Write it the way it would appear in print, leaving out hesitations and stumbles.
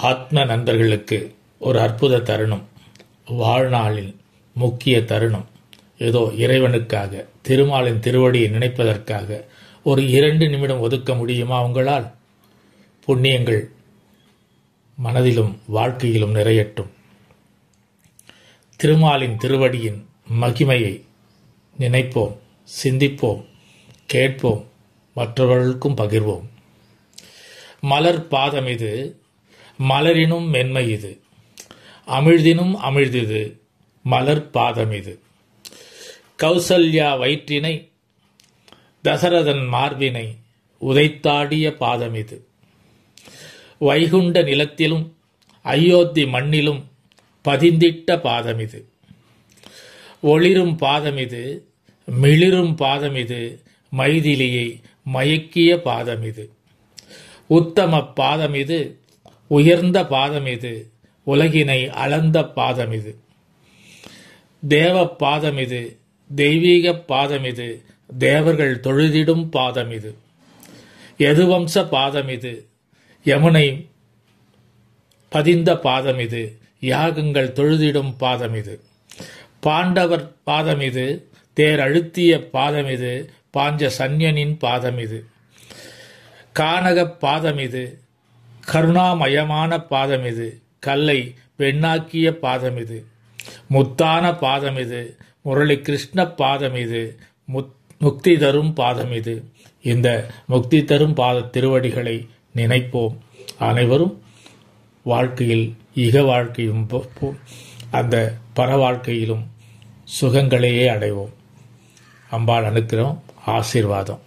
ஆத்ம நண்பர்களுக்கு ஒரு அற்புத தருணம், வாழ்நாளில் முக்கிய தருணம். ஏதோ இறைவனுக்காக, திருமாலின் திருவடியை நினைப்பதற்காக ஒரு 2 நிமிடம் ஒதுக்க முடியுமா உங்களால்? புண்ணியங்கள் மனதிலும் வாழ்க்கையிலும் நிறையட்டும். திருமாலின் திருவடியின் மகிமையை நினைப்போம், சிந்திப்போம், கேட்போம், மற்றவர்களுக்கும் பகிர்வோம். மலர் பாதம் இது, மலரினும் மென்மை இது, அமிழ்தினும் அமிழ்திது, மலர் பாதம் இது. கௌசல்யா வயிற்றினை, தசரதன் மார்பினை உதைத்தாடிய பாதம் இது. வைகுண்ட நிலத்திலும் அயோத்தி மண்ணிலும் பதிந்திட்ட பாதம் இது. ஒளிரும் பாதம் இது, மிளிரும் பாதம் இது, மைதிலியை மயக்கிய பாதம் இது. உத்தம பாதம் இது, உயர்ந்த பாதம் இது, உலகினை அளந்த பாதம் இது. தேவ பாதம் இது, தெய்வீக பாதம் இது, தேவர்கள் தொழுதிடும் பாதம் இது. யதுவம்ச பாதம் இது, யமுனை பதிந்த பாதம் இது, யாகங்கள் தொழுதிடும் பாதம் இது. பாண்டவர் பாதம் இது, தேர் அழுத்திய பாதம் இது, பாஞ்ச சன்யனின் பாதம் இது. கானக பாதம் இது, கருணாமயமான பாதம் இது, கல்லை பெண்ணாக்கிய பாதம் இது. முத்தான பாதம் இது, முரளி கிருஷ்ண பாதம் இது, முக்தி தரும் பாதம் இது. இந்த முக்தி தரும் பாத திருவடிகளை நினைப்போம். அனைவரும் வாழ்க்கையில் இக வாழ்க்கையும் அந்த பர வாழ்க்கையிலும் சுகங்களையே அடைவோம். அம்பாள் அனுக்கிரகம், ஆசீர்வாதம்.